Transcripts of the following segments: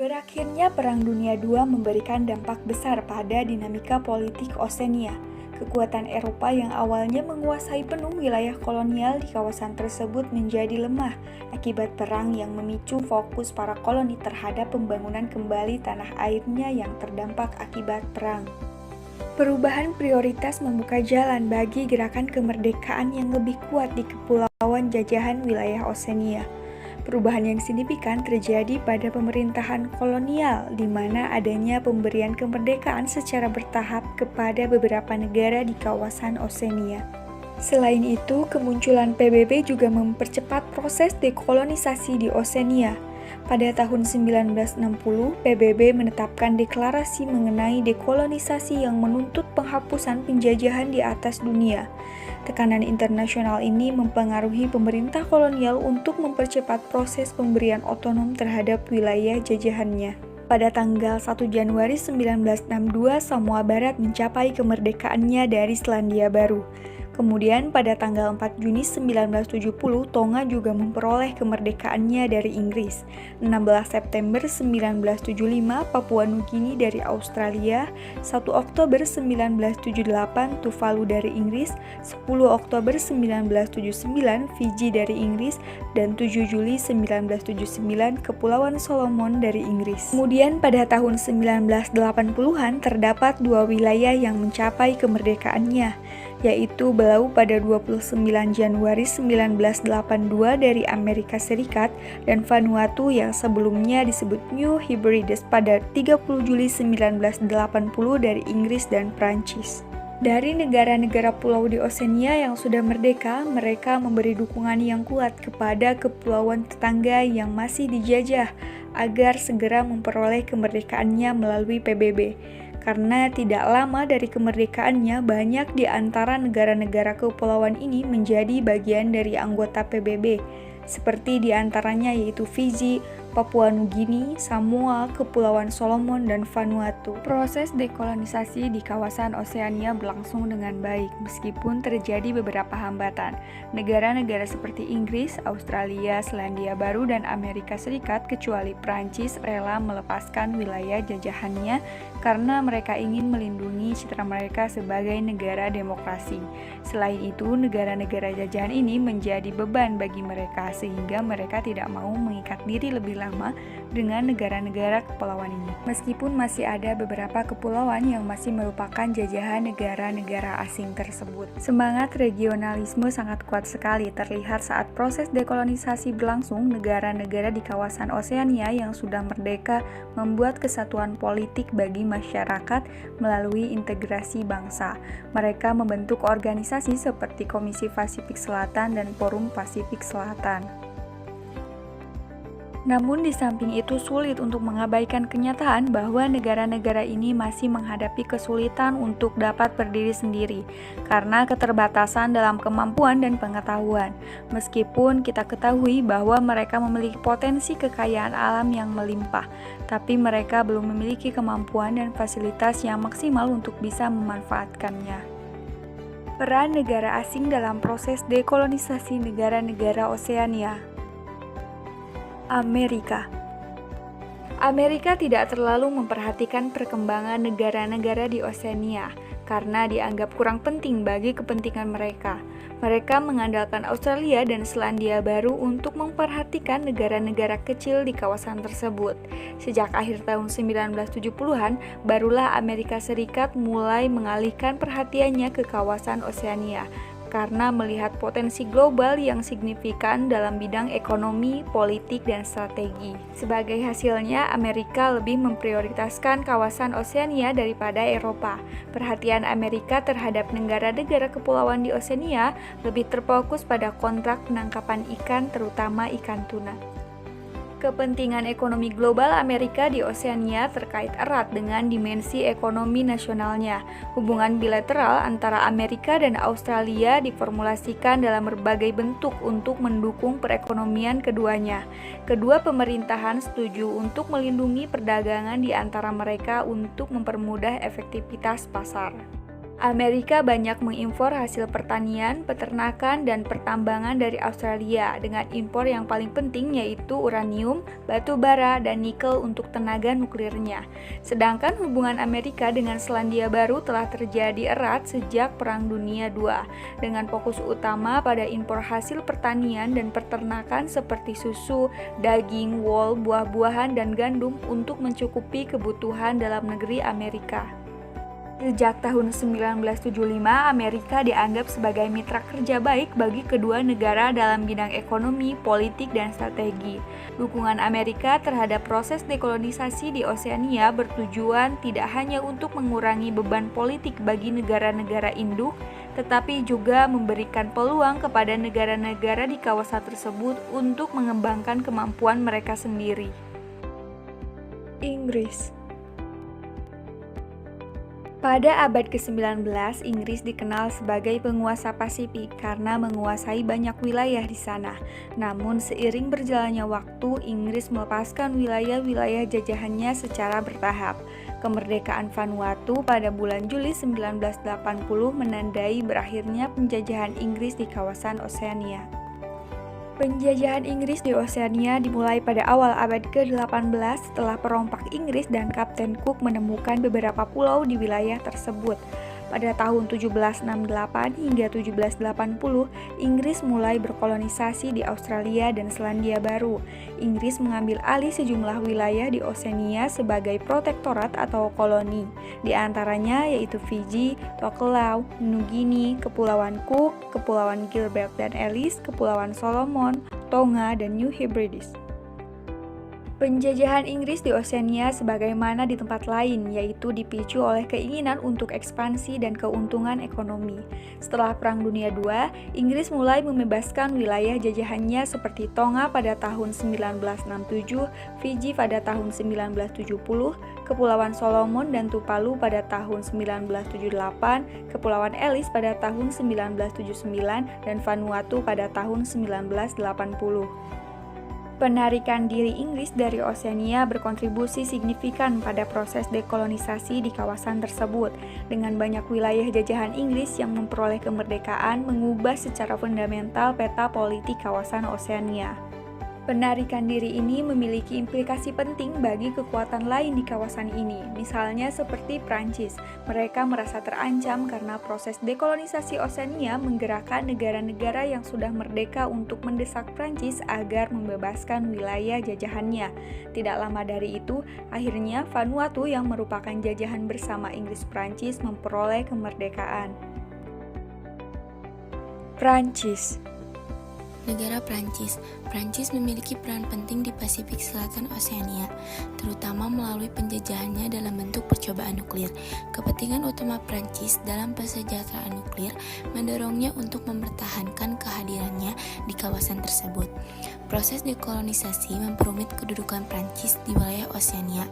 Berakhirnya Perang Dunia II memberikan dampak besar pada dinamika politik Oseania. Kekuatan Eropa yang awalnya menguasai penuh wilayah kolonial di kawasan tersebut menjadi lemah akibat perang yang memicu fokus para koloni terhadap pembangunan kembali tanah airnya yang terdampak akibat perang. Perubahan prioritas membuka jalan bagi gerakan kemerdekaan yang lebih kuat di kepulauan jajahan wilayah Oseania. Perubahan yang signifikan terjadi pada pemerintahan kolonial, di mana adanya pemberian kemerdekaan secara bertahap kepada beberapa negara di kawasan Oseania. Selain itu, kemunculan PBB juga mempercepat proses dekolonisasi di Oseania. Pada tahun 1960, PBB menetapkan deklarasi mengenai dekolonisasi yang menuntut penghapusan penjajahan di atas dunia. Tekanan internasional ini mempengaruhi pemerintah kolonial untuk mempercepat proses pemberian otonom terhadap wilayah jajahannya. Pada tanggal 1 Januari 1962, Samoa Barat mencapai kemerdekaannya dari Selandia Baru. Kemudian pada tanggal 4 Juni 1970, Tonga juga memperoleh kemerdekaannya dari Inggris. 16 September 1975, Papua Nugini dari Australia. 1 Oktober 1978, Tuvalu dari Inggris. 10 Oktober 1979, Fiji dari Inggris. Dan 7 Juli 1979, Kepulauan Solomon dari Inggris. Kemudian pada tahun 1980-an, terdapat dua wilayah yang mencapai kemerdekaannya, yaitu Belau pada 29 Januari 1982 dari Amerika Serikat dan Vanuatu yang sebelumnya disebut New Hebrides pada 30 Juli 1980 dari Inggris dan Prancis. Dari negara-negara pulau di Oseania yang sudah merdeka, mereka memberi dukungan yang kuat kepada kepulauan tetangga yang masih dijajah agar segera memperoleh kemerdekaannya melalui PBB. Karena tidak lama dari kemerdekaannya, banyak di antara negara-negara kepulauan ini menjadi bagian dari anggota PBB, seperti di antaranya yaitu Fiji, Papua Nugini, Samoa, Kepulauan Solomon, dan Vanuatu. Proses dekolonisasi di kawasan Oseania berlangsung dengan baik, meskipun terjadi beberapa hambatan. Negara-negara seperti Inggris, Australia, Selandia Baru, dan Amerika Serikat, kecuali Prancis, rela melepaskan wilayah jajahannya karena mereka ingin melindungi citra mereka sebagai negara demokrasi. Selain itu, negara-negara jajahan ini menjadi beban bagi mereka, sehingga mereka tidak mau mengikat diri lebih lama dengan negara-negara kepulauan ini. Meskipun masih ada beberapa kepulauan yang masih merupakan jajahan negara-negara asing tersebut. Semangat regionalisme sangat kuat sekali terlihat saat proses dekolonisasi berlangsung. Negara-negara di kawasan Oseania yang sudah merdeka membuat kesatuan politik bagi masyarakat melalui integrasi bangsa. Mereka membentuk organisasi seperti Komisi Pasifik Selatan dan Forum Pasifik Selatan. Namun di samping itu sulit untuk mengabaikan kenyataan bahwa negara-negara ini masih menghadapi kesulitan untuk dapat berdiri sendiri karena keterbatasan dalam kemampuan dan pengetahuan. Meskipun kita ketahui bahwa mereka memiliki potensi kekayaan alam yang melimpah, tapi mereka belum memiliki kemampuan dan fasilitas yang maksimal untuk bisa memanfaatkannya. Peran negara asing dalam proses dekolonisasi negara-negara Oseania. Amerika tidak terlalu memperhatikan perkembangan negara-negara di Oseania karena dianggap kurang penting bagi kepentingan mereka. Mereka mengandalkan Australia dan Selandia Baru untuk memperhatikan negara-negara kecil di kawasan tersebut. Sejak akhir tahun 1970-an, barulah Amerika Serikat mulai mengalihkan perhatiannya ke kawasan Oseania karena melihat potensi global yang signifikan dalam bidang ekonomi, politik, dan strategi. Sebagai hasilnya, Amerika lebih memprioritaskan kawasan Oseania daripada Eropa. Perhatian Amerika terhadap negara-negara kepulauan di Oseania lebih terfokus pada kontrak penangkapan ikan, terutama ikan tuna. Kepentingan ekonomi global Amerika di Oseania terkait erat dengan dimensi ekonomi nasionalnya. Hubungan bilateral antara Amerika dan Australia diformulasikan dalam berbagai bentuk untuk mendukung perekonomian keduanya. Kedua pemerintahan setuju untuk melindungi perdagangan di antara mereka untuk mempermudah efektivitas pasar. Amerika banyak mengimpor hasil pertanian, peternakan, dan pertambangan dari Australia dengan impor yang paling penting yaitu uranium, batu bara, dan nikel untuk tenaga nuklirnya. Sedangkan hubungan Amerika dengan Selandia Baru telah terjadi erat sejak Perang Dunia II, dengan fokus utama pada impor hasil pertanian dan peternakan seperti susu, daging, wol, buah-buahan, dan gandum untuk mencukupi kebutuhan dalam negeri Amerika. Sejak tahun 1975, Amerika dianggap sebagai mitra kerja baik bagi kedua negara dalam bidang ekonomi, politik, dan strategi. Dukungan Amerika terhadap proses dekolonisasi di Oseania bertujuan tidak hanya untuk mengurangi beban politik bagi negara-negara induk, tetapi juga memberikan peluang kepada negara-negara di kawasan tersebut untuk mengembangkan kemampuan mereka sendiri. Inggris. Pada abad ke-19, Inggris dikenal sebagai penguasa Pasifik karena menguasai banyak wilayah di sana. Namun, seiring berjalannya waktu, Inggris melepaskan wilayah-wilayah jajahannya secara bertahap. Kemerdekaan Vanuatu pada bulan Juli 1980 menandai berakhirnya penjajahan Inggris di kawasan Oseania. Penjajahan Inggris di Oseania dimulai pada awal abad ke-18 setelah perompak Inggris dan Kapten Cook menemukan beberapa pulau di wilayah tersebut. Pada tahun 1768 hingga 1780, Inggris mulai berkolonisasi di Australia dan Selandia Baru. Inggris mengambil alih sejumlah wilayah di Oseania sebagai protektorat atau koloni, di antaranya yaitu Fiji, Tokelau, Nugini, Kepulauan Cook, Kepulauan Gilbert dan Ellice, Kepulauan Solomon, Tonga, dan New Hebrides. Penjajahan Inggris di Oseania sebagaimana di tempat lain, yaitu dipicu oleh keinginan untuk ekspansi dan keuntungan ekonomi. Setelah Perang Dunia II, Inggris mulai membebaskan wilayah jajahannya seperti Tonga pada tahun 1967, Fiji pada tahun 1970, Kepulauan Solomon dan Tuvalu pada tahun 1978, Kepulauan Ellice pada tahun 1979, dan Vanuatu pada tahun 1980. Penarikan diri Inggris dari Oseania berkontribusi signifikan pada proses dekolonisasi di kawasan tersebut. Dengan banyak wilayah jajahan Inggris yang memperoleh kemerdekaan mengubah secara fundamental peta politik kawasan Oseania. Penarikan diri ini memiliki implikasi penting bagi kekuatan lain di kawasan ini, misalnya seperti Prancis. Mereka merasa terancam karena proses dekolonisasi Oseania menggerakkan negara-negara yang sudah merdeka untuk mendesak Prancis agar membebaskan wilayah jajahannya. Tidak lama dari itu, akhirnya Vanuatu yang merupakan jajahan bersama Inggris-Prancis memperoleh kemerdekaan. Prancis. Negara Prancis. Prancis memiliki peran penting di Pasifik Selatan Oseania, terutama melalui penjajahannya dalam bentuk percobaan nuklir. Kepentingan utama Prancis dalam kesejahteraan nuklir mendorongnya untuk mempertahankan kehadirannya di kawasan tersebut. Proses dekolonisasi memperumit kedudukan Prancis di wilayah Oseania.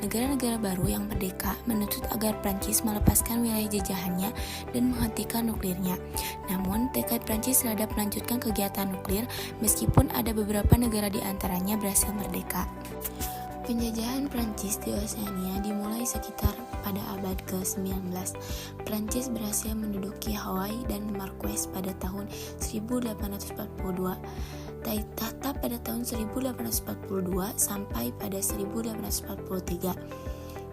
Negara-negara baru yang merdeka menuntut agar Prancis melepaskan wilayah jajahannya dan menghentikan nuklirnya. Namun, tekad Prancis terhadap melanjutkan kegiatan nuklir meskipun ada beberapa negara di antaranya berhasil merdeka. Penjajahan Prancis di Oseania dimulai sekitar pada abad ke-19. Prancis berhasil menduduki Hawaii dan Marquess pada tahun 1842. Tahta pada tahun 1842 sampai pada 1843.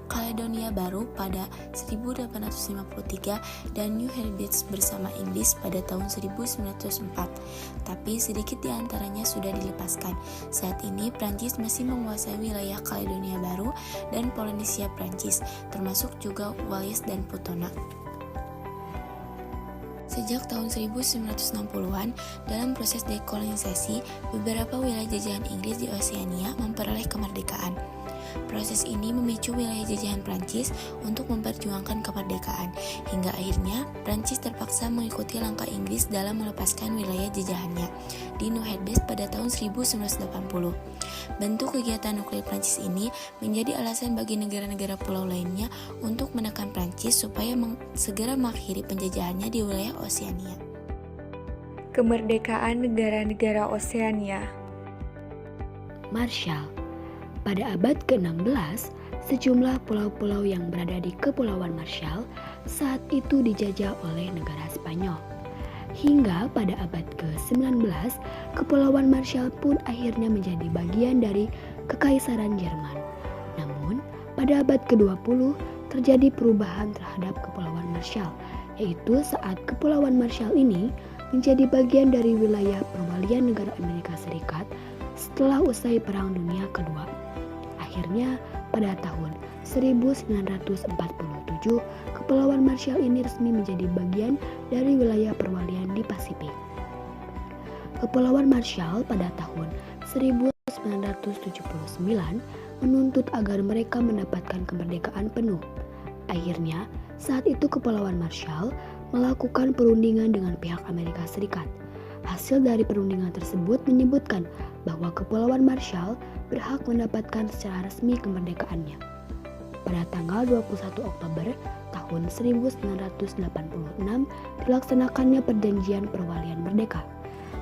Kaledonia Baru pada 1853 dan New Hebrides bersama Inggris pada tahun 1904. Tapi sedikit di antaranya sudah dilepaskan. Saat ini Prancis masih menguasai wilayah Kaledonia Baru dan Polinesia Prancis, termasuk juga Wallis dan Futuna. Sejak tahun 1960-an, dalam proses dekolonisasi, beberapa wilayah jajahan Inggris di Oseania memperoleh kemerdekaan. Proses ini memicu wilayah jajahan Prancis untuk memperjuangkan kemerdekaan, hingga akhirnya Prancis terpaksa mengikuti langkah Inggris dalam melepaskan wilayah jajahannya di New Hebrides pada tahun 1980. Bentuk kegiatan nuklir Prancis ini menjadi alasan bagi negara-negara pulau lainnya untuk menekan Prancis supaya segera mengakhiri penjajahannya di wilayah Oseania. Kemerdekaan negara-negara Oseania. Marshall. Pada abad ke-16, sejumlah pulau-pulau yang berada di Kepulauan Marshall saat itu dijajah oleh negara Spanyol. Hingga pada abad ke-19, Kepulauan Marshall pun akhirnya menjadi bagian dari Kekaisaran Jerman. Namun, pada abad ke-20 terjadi perubahan terhadap Kepulauan Marshall, yaitu saat Kepulauan Marshall ini menjadi bagian dari wilayah perwalian negara Amerika Serikat setelah usai Perang Dunia Kedua. Akhirnya, pada tahun 1947, Kepulauan Marshall ini resmi menjadi bagian dari wilayah perwalian di Pasifik. Kepulauan Marshall pada tahun 1979 menuntut agar mereka mendapatkan kemerdekaan penuh. Akhirnya, saat itu Kepulauan Marshall melakukan perundingan dengan pihak Amerika Serikat. Hasil dari perundingan tersebut menyebutkan bahwa Kepulauan Marshall berhak mendapatkan secara resmi kemerdekaannya. Pada tanggal 21 Oktober tahun 1986 dilaksanakannya Perjanjian Perwalian Merdeka.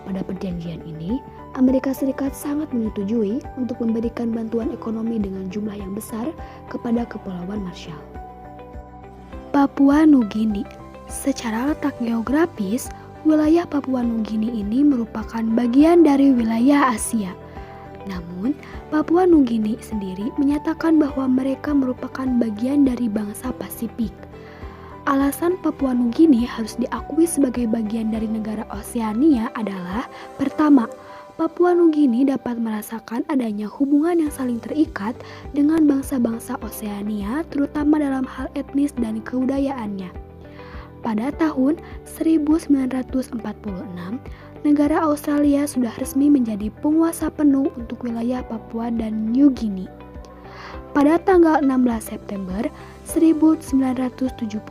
Pada perjanjian ini, Amerika Serikat sangat menyetujui untuk memberikan bantuan ekonomi dengan jumlah yang besar kepada Kepulauan Marshall. Papua Nugini. Secara letak geografis, wilayah Papua Nugini ini merupakan bagian dari wilayah Asia. Namun, Papua Nugini sendiri menyatakan bahwa mereka merupakan bagian dari bangsa Pasifik. Alasan Papua Nugini harus diakui sebagai bagian dari negara Oseania adalah: pertama, Papua Nugini dapat merasakan adanya hubungan yang saling terikat dengan bangsa-bangsa Oseania, terutama dalam hal etnis dan kebudayaannya. Pada tahun 1946, negara Australia sudah resmi menjadi penguasa penuh untuk wilayah Papua dan New Guinea. Pada tanggal 16 September 1975,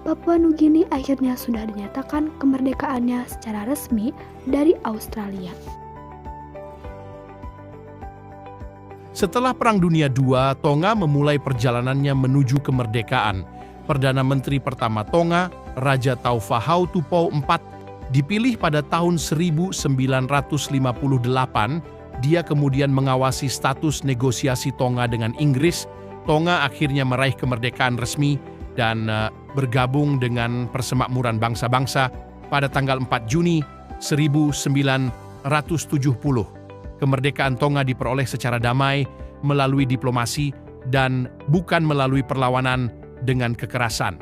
Papua Nugini akhirnya sudah dinyatakan kemerdekaannya secara resmi dari Australia. Setelah Perang Dunia II, Tonga memulai perjalanannya menuju kemerdekaan. Perdana Menteri pertama Tonga, Raja Taufahau Tupou IV, dipilih pada tahun 1958. Dia kemudian mengawasi status negosiasi Tonga dengan Inggris. Tonga akhirnya meraih kemerdekaan resmi dan bergabung dengan Persemakmuran Bangsa-Bangsa pada tanggal 4 Juni 1970. Kemerdekaan Tonga diperoleh secara damai melalui diplomasi dan bukan melalui perlawanan dengan kekerasan.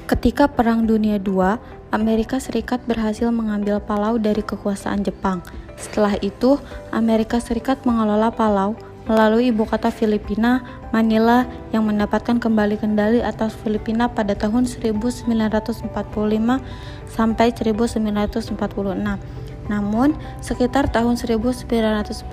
Ketika Perang Dunia II, Amerika Serikat berhasil mengambil Palau dari kekuasaan Jepang. Setelah itu, Amerika Serikat mengelola Palau melalui ibu kota Filipina, Manila, yang mendapatkan kembali kendali atas Filipina pada tahun 1945 sampai 1946. Namun, sekitar tahun 1946,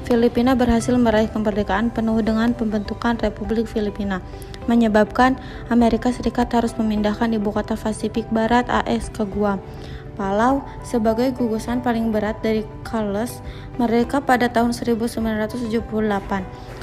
Filipina berhasil meraih kemerdekaan penuh dengan pembentukan Republik Filipina, menyebabkan Amerika Serikat harus memindahkan ibu kota Pasifik Barat AS ke Guam. Palau sebagai gugusan paling berat dari Charles merdeka pada tahun 1978.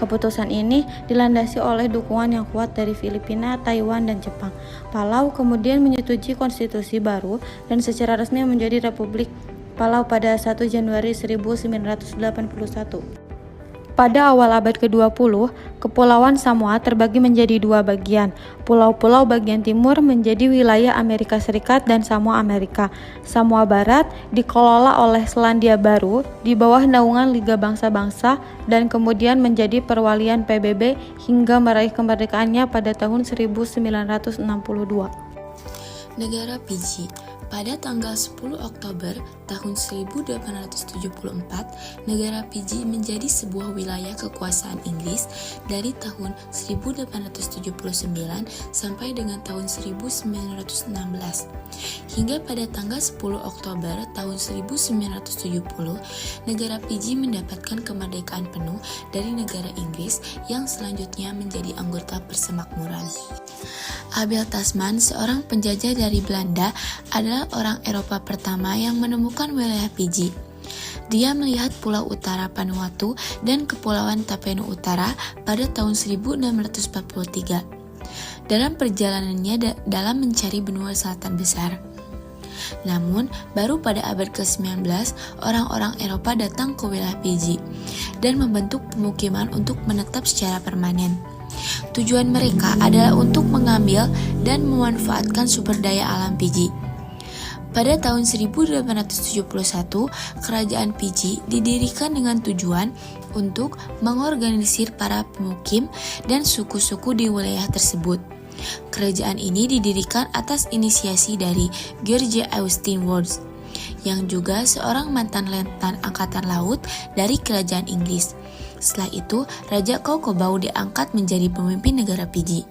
Keputusan ini dilandasi oleh dukungan yang kuat dari Filipina, Taiwan, dan Jepang. Palau kemudian menyetujui konstitusi baru dan secara resmi menjadi Republik Palau pada 1 Januari 1981. Pada awal abad ke-20, Kepulauan Samoa terbagi menjadi dua bagian. Pulau-pulau bagian timur menjadi wilayah Amerika Serikat dan Samoa Amerika. Samoa Barat dikelola oleh Selandia Baru di bawah naungan Liga Bangsa-Bangsa dan kemudian menjadi perwalian PBB hingga meraih kemerdekaannya pada tahun 1962. Negara Fiji. Pada tanggal 10 Oktober tahun 1874, negara Fiji menjadi sebuah wilayah kekuasaan Inggris dari tahun 1879 sampai dengan tahun 1916. Hingga pada tanggal 10 Oktober tahun 1970, negara Fiji mendapatkan kemerdekaan penuh dari negara Inggris yang selanjutnya menjadi anggota Persemakmuran. Abel Tasman, seorang penjajah dari Belanda, adalah orang Eropa pertama yang menemukan wilayah Fiji. Dia melihat pulau utara Vanuatu dan Kepulauan Tapenu Utara pada tahun 1643. Dalam perjalanannya dalam mencari benua selatan besar, Namun, baru pada abad ke-19, orang-orang Eropa datang ke wilayah Fiji dan membentuk pemukiman untuk menetap secara permanen. Tujuan mereka adalah untuk mengambil dan memanfaatkan sumber daya alam Fiji. Pada tahun 1871, kerajaan Fiji didirikan dengan tujuan untuk mengorganisir para pemukim dan suku-suku di wilayah tersebut. Kerajaan ini didirikan atas inisiasi dari George Austin Wards, yang juga seorang mantan letnan angkatan laut dari kerajaan Inggris. Setelah itu, Raja Kaukobau diangkat menjadi pemimpin negara Fiji.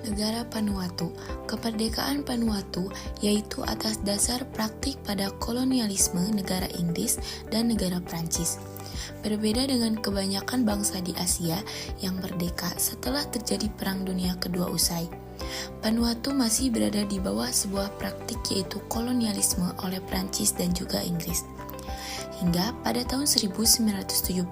Negara Vanuatu. Kemerdekaan Vanuatu yaitu atas dasar praktik pada kolonialisme negara Inggris dan negara Prancis. Berbeda dengan kebanyakan bangsa di Asia yang merdeka setelah terjadi Perang Dunia Kedua usai, Vanuatu masih berada di bawah sebuah praktik yaitu kolonialisme oleh Prancis dan juga Inggris. Hingga pada tahun 1970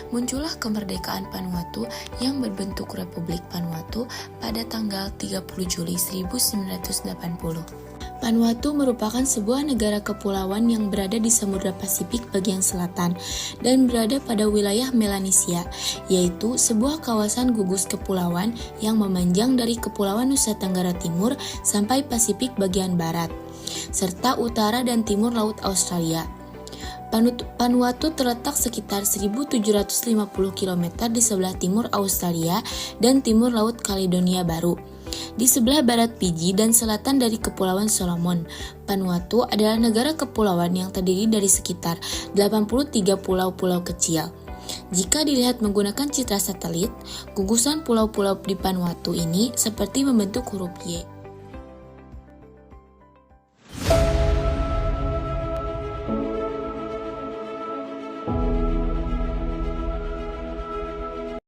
muncullah kemerdekaan Vanuatu yang berbentuk Republik Vanuatu pada tanggal 30 Juli 1980. Vanuatu merupakan sebuah negara kepulauan yang berada di Samudra Pasifik bagian selatan dan berada pada wilayah Melanesia, yaitu sebuah kawasan gugus kepulauan yang memanjang dari Kepulauan Nusa Tenggara Timur sampai Pasifik bagian barat, serta utara dan timur Laut Australia. Vanuatu terletak sekitar 1.750 km di sebelah timur Australia dan timur Laut Kaledonia Baru. Di sebelah barat Fiji dan selatan dari Kepulauan Solomon, Vanuatu adalah negara kepulauan yang terdiri dari sekitar 83 pulau-pulau kecil. Jika dilihat menggunakan citra satelit, gugusan pulau-pulau di Vanuatu ini seperti membentuk huruf Y.